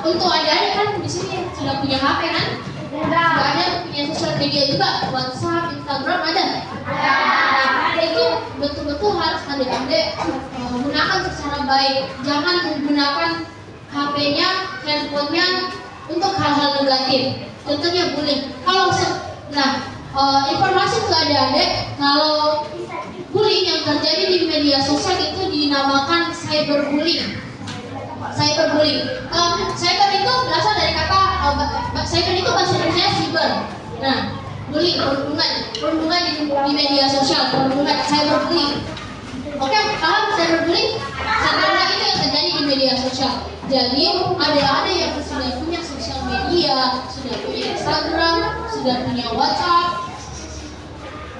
Untuk adik-adik kan di sini sudah punya HP kan? Sudah ada punya sosial media juga, WhatsApp, Instagram ada. Nah, itu betul-betul harus adik-adik gunakan secara baik. Jangan menggunakan HP-nya, handphonenya untuk hal-hal negatif. Contohnya bullying. Informasi ke adik-adik kalau bullying yang terjadi di media sosial itu dinamakan cyberbullying. Cyber itu berasal dari kata cyber itu bahasa Indonesia siber. Nah, bullying perundungan di media sosial, perundungan cyberbullying. Oke, paham cyberbullying? Sebenarnya itu yang terjadi di media sosial. Jadi ada yang sudah punya sosial media, sudah punya Instagram, sudah punya WhatsApp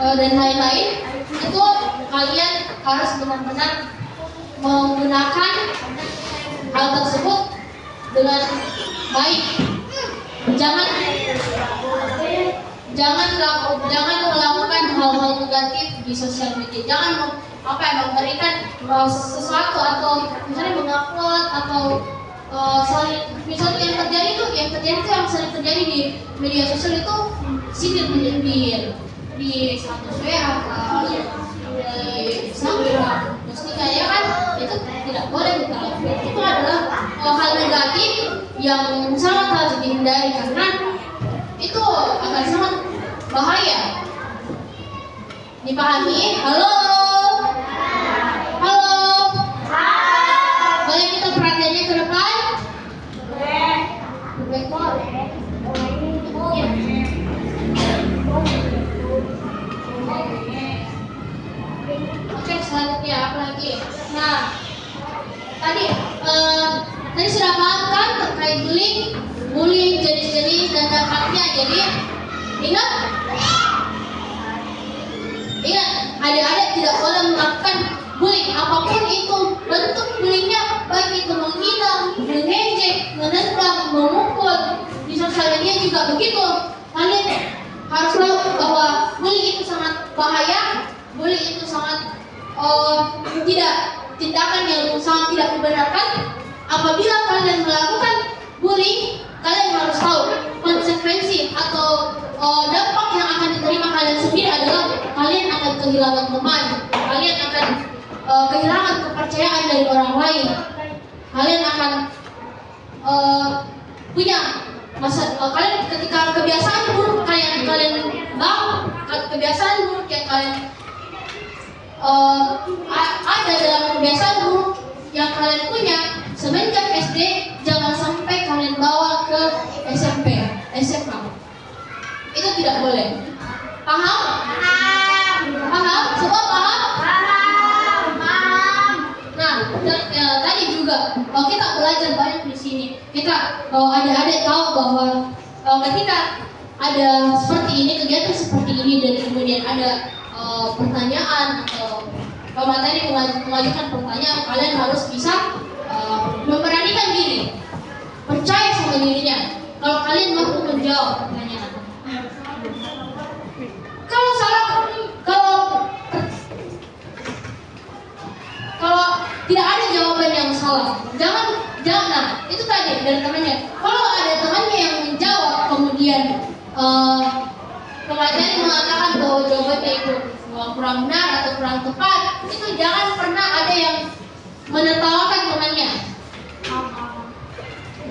dan lain-lain, itu kalian harus benar-benar menggunakan hal tersebut dengan baik. Jangan melakukan hal-hal negatif di sosial media. Jangan memberikan sesuatu atau misalnya mengupload atau misalnya yang sering terjadi di media sosial itu sindir menyindir di status WA atau di Instagram. Mestinya ya kan itu tidak boleh dilakukan. Itu adalah hal negatif yang sangat harus dihindari karena itu akan sangat bahaya. Dipahami? Halo? Halo? Boleh kita perhatiannya ke depan? Boleh. Oke, selanjutnya apa lagi? Nah, tadi sudah paham kan terkait bullying, jenis-jenis dan dampaknya. Jadi ingat, adik-adik tidak boleh melakukan bullying apapun itu bentuk bullyingnya, baik itu menghina, mengejek, menendang, memukul. Di sosial media juga begitu. Kalian harus tahu bahwa bullying itu sangat bahaya, bullying itu sangat tindakan yang sangat tidak dibenarkan. Apabila kalian melakukan bullying, kalian harus tahu konsekuensi atau dampak yang akan diterima kalian sendiri adalah kalian akan kehilangan teman, kalian akan kehilangan kepercayaan dari orang lain, kalian akan punya kalian ketika kebiasaan buruk kalian bangun, kebiasaan buruk yang kalian ada dalam kebiasaan buruk yang kalian punya semenjak SD, jangan sampai kalian bawa ke SMP, SMA. Itu tidak boleh. Paham? Paham? Semua paham? Paham. Nah, tadi juga kita belajar banyak di sini. Kita adik-adik tahu bahwa ketika ada seperti ini, kegiatan seperti ini, dan kemudian ada pertanyaan atau tadi mengajukan pertanyaan, kalian harus bisa memberanikan diri, percaya sama dirinya. Kalau kalian mampu menjawab pertanyaan, kalau salah, kalau tidak ada jawaban yang salah, jangan. Nah, itu tadi dari temannya. Kalau ada temannya yang menjawab, kemudian tadi mengatakan bahwa jawabannya itu kurang benar atau kurang tepat, itu jangan pernah ada yang menertawakan temannya.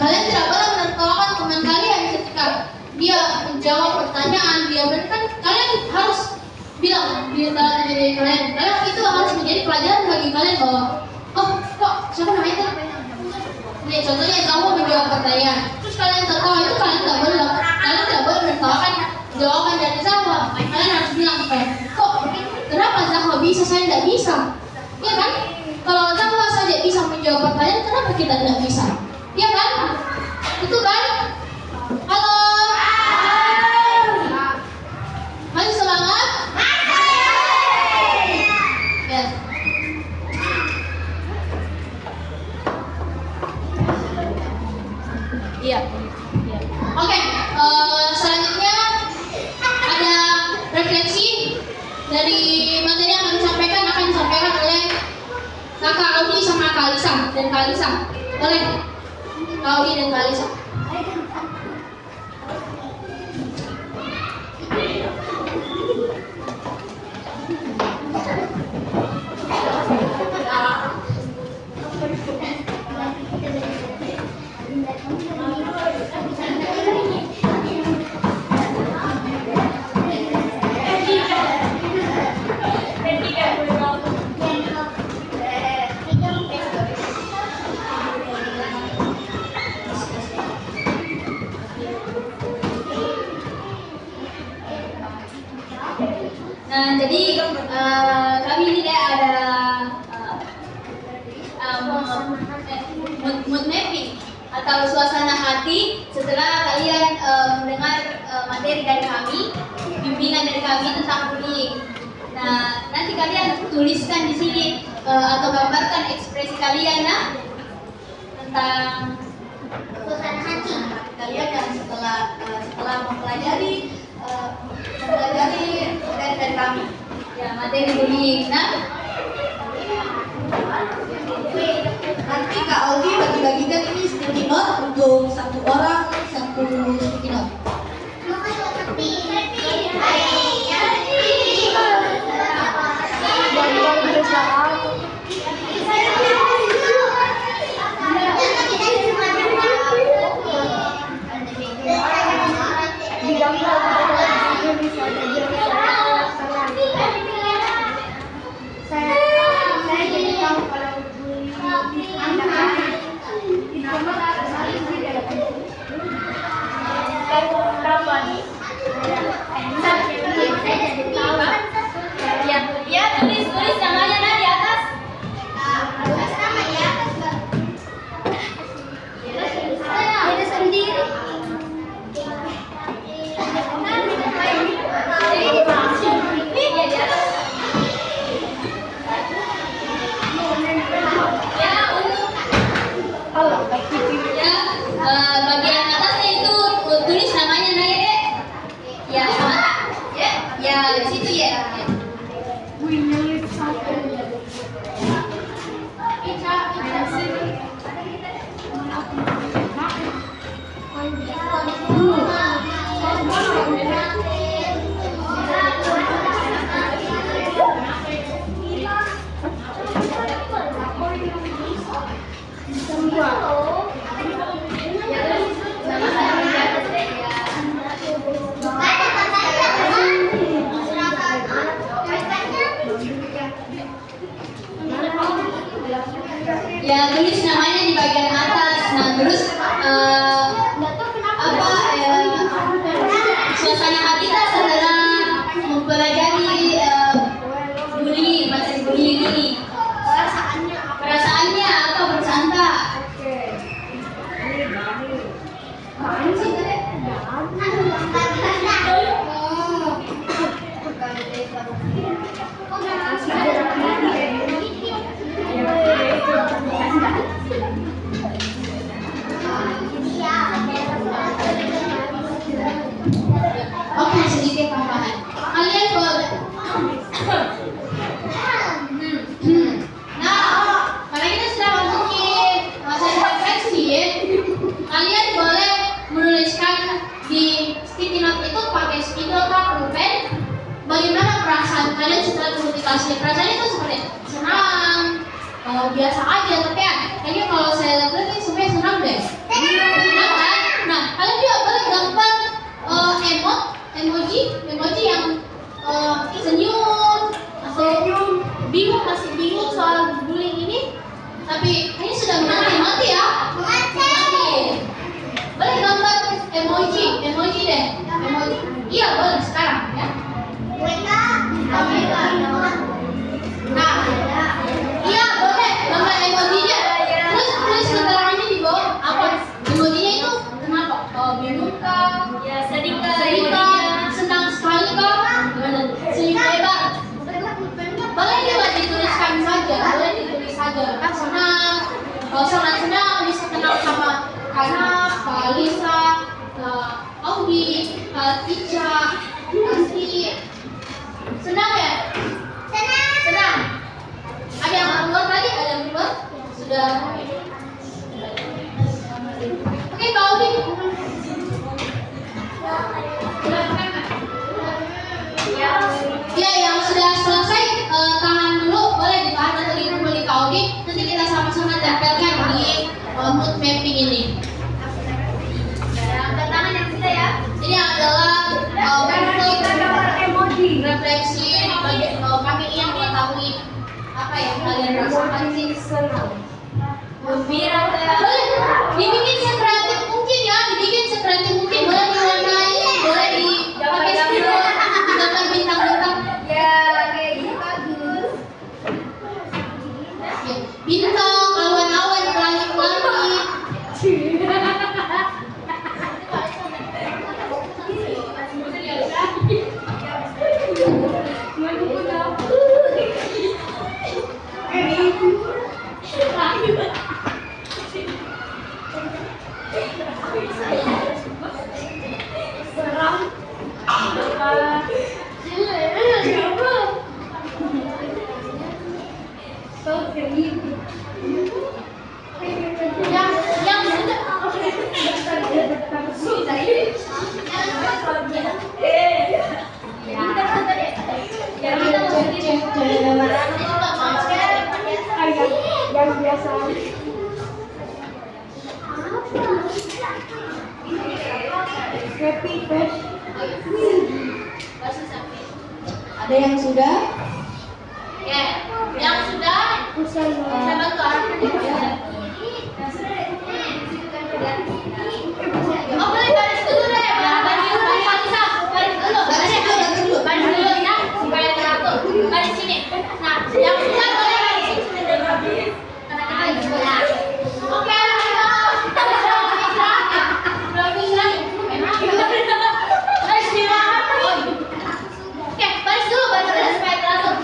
Kalian tidak boleh menertawakan teman kalian ketika dia menjawab pertanyaan, dia berikan. Kalian harus bilang di dalam diri kalian, itu harus menjadi pelajaran bagi kalian bahwa kok siapa namanya itu? Nih contohnya kamu menjawab pertanyaan, terus kalian tertawa, itu kalian tidak boleh menertawakan jawaban dari Zahwa. Kalian harus bilang kok kenapa Zahwa bisa, saya tidak bisa? Iya kan? Kalau Zahwa saja bisa menjawab pertanyaan, kenapa kita tidak bisa? Iya kan? Itu kan? Halo? Masih semangat? Ya. Iya. Oke, selanjutnya ada refleksi dari materi yang akan disampaikan oleh Kakak Audi sama Kak Alisa dan Kak Alisa. Boleh? Kak Audi dan Kak Alisa. Nah, jadi kami ini ada mood mapping atau suasana hati setelah kalian mendengar materi dari kami, bimbingan dari kami tentang bullying. Nah, nanti kalian tuliskan di sini atau gambarkan ekspresi kalian tentang suasana hati kalian yang setelah mempelajari dari kami. Ya, materi bullying. Nah, Nanti Kak Aldi bagi-bagikan ini sticky note untuk satu orang satu sticky note. ya tulis namanya nah di atas. Bagian atasnya itu tulis namanya nah ya dek. Ya sama ya di situ ya. Ya tulis namanya di bagian atas. Nah terus suasana hati kita setelah mempelajari bullying, materi bullying ini. Perasaannya atau perasaan tak? Oke, sedikit tambahan. Kalian boleh. Nah, karena kita sudah masukin masa refleksi, kalian boleh menuliskan di sticky note itu pakai spidol atau pulpen. Bagaimana perasaan kalian setelah termotivasi? Perasaan itu seperti senang, biasa aja, tapi ya kayaknya kalau saya lihat ini semuanya senang deh. Senang kan? Nah, kalian juga boleh gambar emoji yang senyum atau masih bingung soal bullying ini, tapi kayaknya sudah mati ya. Boleh gambar emoji deh. Emoji. Iya boleh sekarang ya. Nah, iya boleh gambar emojinya. Terus tulis keterangannya di bawah apa? Emojinya itu kenapa? Bingung kah? Ya sedih kah? Senang sekali kah? Senyum lebar. Boleh juga dituliskan saja. Kan senang. Kalau senang bisa kenal sama Kak Lisa, Kak Audi, Kak Ica, Kasih. Senang ya? Senang. Ada yang keluar tadi? Ada yang keluar? Sudah. Oke, Kak Audi. Ya, yang sudah selesai tangan dulu boleh ditahan atau dikumpul di Kak Audi. Nanti kita sama-sama tempelkan di mood mapping ini. Tangan yang kita ya. Ini adalah bentuk refleksi bagi kami yang mengetahui apa yang kalian rasakan sih. Gembira ya. Boleh dibikin sekreatif mungkin ya, boleh diwarnai, boleh dipakai spidol, digambar bintang-bintang. Ya kayak gitu bagus. Ya, bintang, awan-awan, langit-langit. yang biasa. Happy Fresh. Ada yang sudah? Ya, yang sudah saya bantu Oh boleh baris dulu deh. Baris dulu ya supaya teratur. Baris sini. Nah, yang sudah boleh baris sini. Oke. Oke, baris dulu supaya teratur.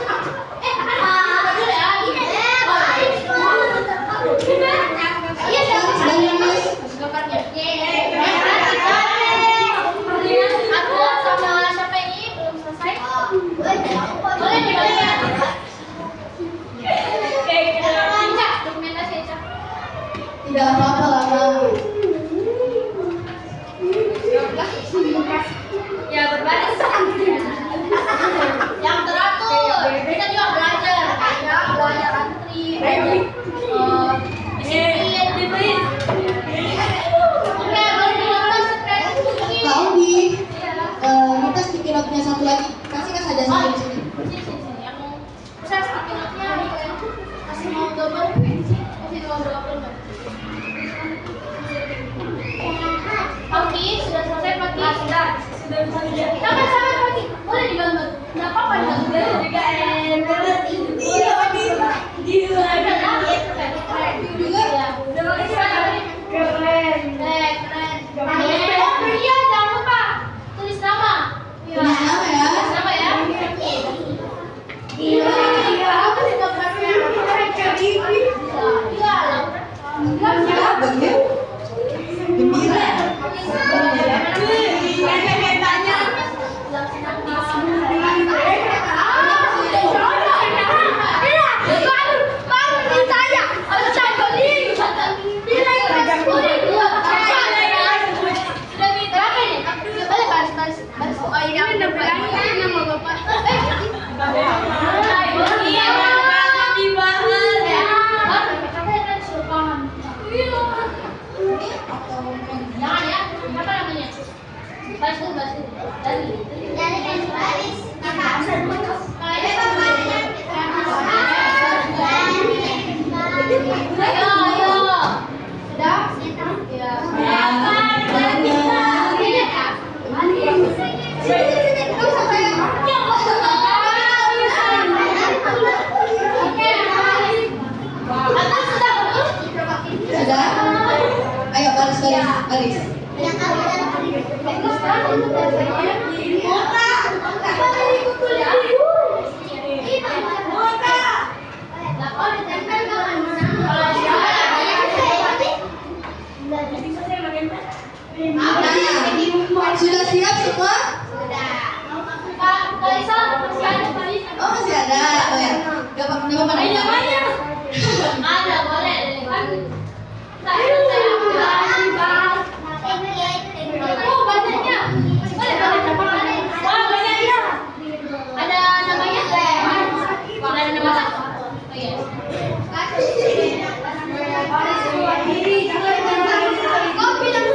Tidak apa-apa lama. Ya berbaris. Yang teratur. Kita juga belajar. Belajar antri. Disiplin. Oke, baru dilakukan stres. Kau di minta sticky note-nya satu lagi. Kasih kan saja sini di sini. Sini. Yang bisa sticky note-nya kasih mau double. Kasih mau double. Pagi sudah selesai pagi. Sudah selesai. Sampai pagi. Boleh digambar. Enggak apa-apa digambar. Juga keren. Oh iya, jangan lupa tulis nama. Tulis nama ya. Tulis nama ya. Iya. Apa sih gambarnya? Iya. Bagian gembira. Jangan ya, apa namanya? Baris dulu. Ayo. Sudah? Ya. Sudah? Ayo baris. Sudah siap semua? Pak Kalisa masih ada Pak. Oh masih ada. Oh ya. Gak apa-apa. Ada boleh kan. Oh banyaknya. Boleh. Wah banyaknya. Ada namanya? Ada nama satu. Oh iya. Kau bilang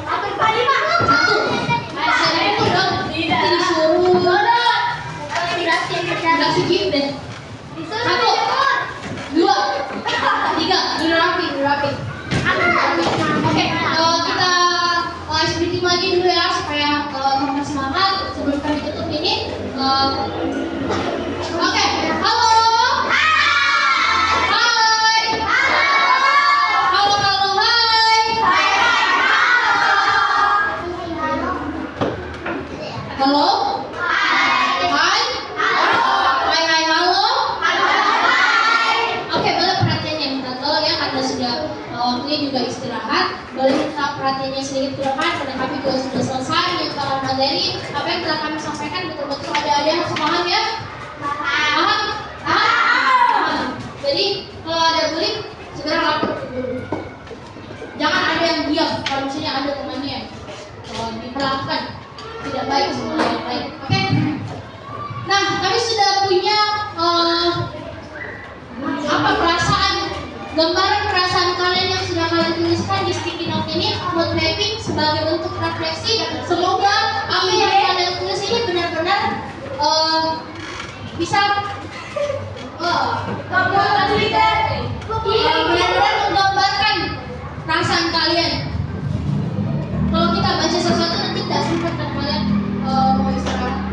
Apa tadi, Pak? Satu. Saya itu dong. Disuruh. Durasi gift deh. Satu. Dua. Tiga. Dulu rapi. Oke, kita ice breaking lagi dulu ya supaya teman semangat sebelum kami tutup ini. Oke, halo. Hai. Halo, hai. Halo. Hai. Hai, halo. Oke, boleh perhatiannya minta tolong ya karena sudah waktunya juga istirahat. Boleh minta perhatiannya sedikit ke depan karena kami juga sudah selesai menyetorkan materi. Apa yang telah kami sampaikan betul-betul ada yang harus paham ya? Paham? Jadi kalau ada bulik segera lapor ke guru. Jangan ada yang diam kalau misalnya ada temannya diperlakukan tidak baik semua yang baik. Oke? Nah, kami sudah punya gambaran perasaan kalian yang sudah kalian tuliskan di sticky note ini buat mapping sebagai bentuk refleksi. Semoga apa yang kalian tulis ini benar-benar bisa benar-benar menggambarkan perasaan kalian. Kalau kita baca sesuatu nanti tidak sempat kan kalian mau istirahat.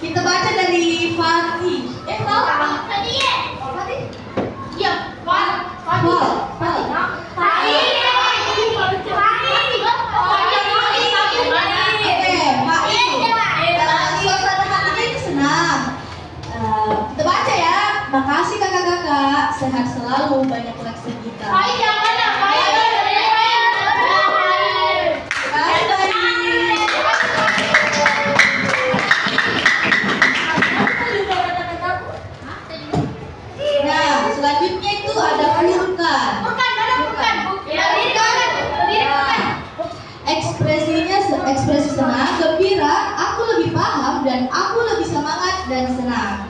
Kita baca dari Fatih. Tahu apa? Tadi ya. Fatih? Iya, suasana hatinya itu senang. Kita baca ya. Makasih kakak-kakak, sehat selalu, banyak koleksi kita. Nah, selanjutnya itu ada Furkan. Ekspresi senang, gembira, aku lebih paham dan aku lebih semangat dan senang.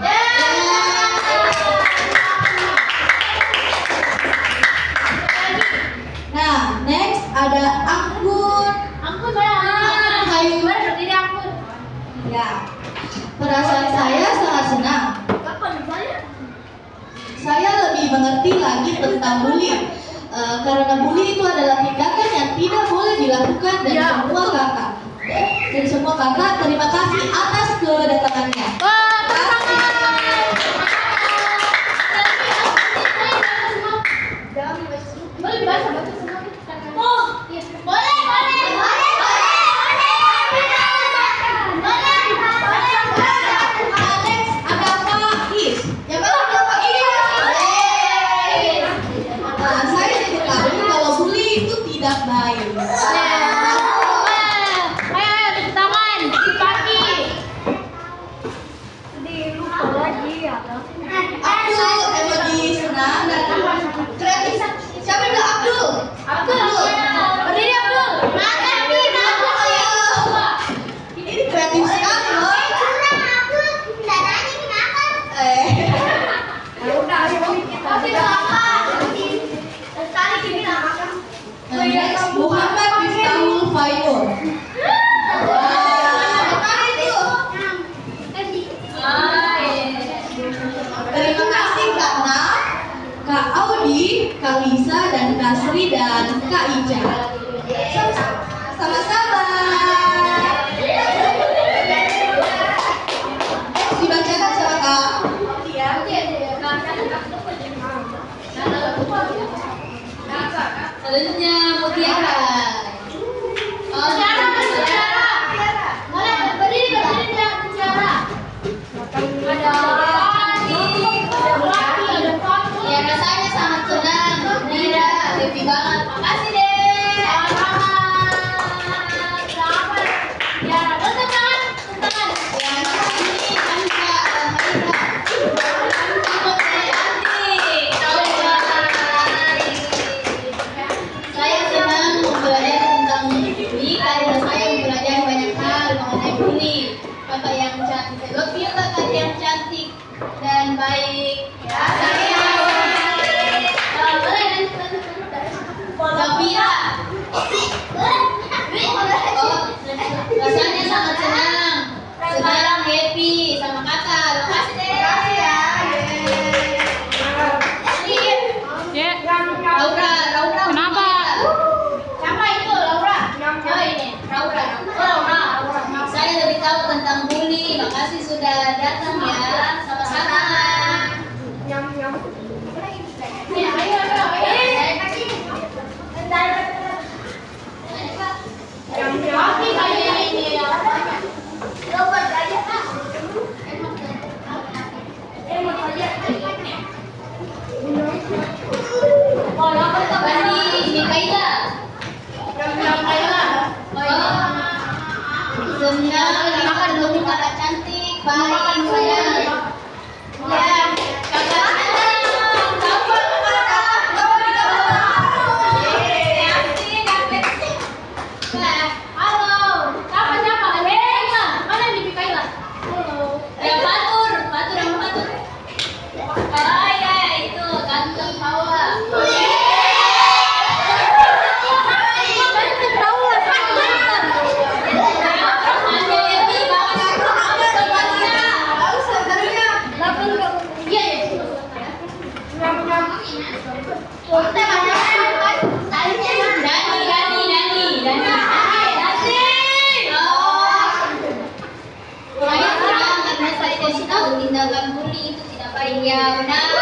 Nah, next ada Anggun. Ya, perasaan saya sangat senang. Saya lebih mengerti lagi tentang bullying. Karena bullying itu adalah tindakan yang tidak boleh dilakukan dari semua kakak. Dari semua kakak, terima kasih atas kedatangannya. Muhammad Miftahul Fairul. Terima kasih Kak Naf, Kak Audi, Kak Lisa, dan Kak Sri dan Kak Ica. Sama-sama. Dibacakan sama Kak. Selanjutnya Mutiara. Ya rasanya sangat senang, gembira, happy banget. Makasih deh. Selamat. Ya, tepuk tangan. kakak yang cantik. Love you kakak yang cantik dan baik. Ya, saya. Gembira. Rasanya sangat senang. Sekarang happy sama kakak. Makasih deh. Makasih ya. Laura. Kenapa? Siapa itu Laura? Oh ini Laura. Saya lebih tahu tentang bully. Makasih sudah datang ya. Sama-sama. Tapi kayak ini ya. Coba aja Kak. Enak aja. Oh, lapar Kak Bani, Mikaela. Mikaela. Oh iya. Senang makan dulu kakak cantik, baik sayang. Ya, kakak senang. Kapan halo, siapa? Mana yang di Mikaela? Halo. Ya Fatur yang Fatur. Oh ya itu ganteng Hawa. Tindakan bully itu tidak baik ya, benar.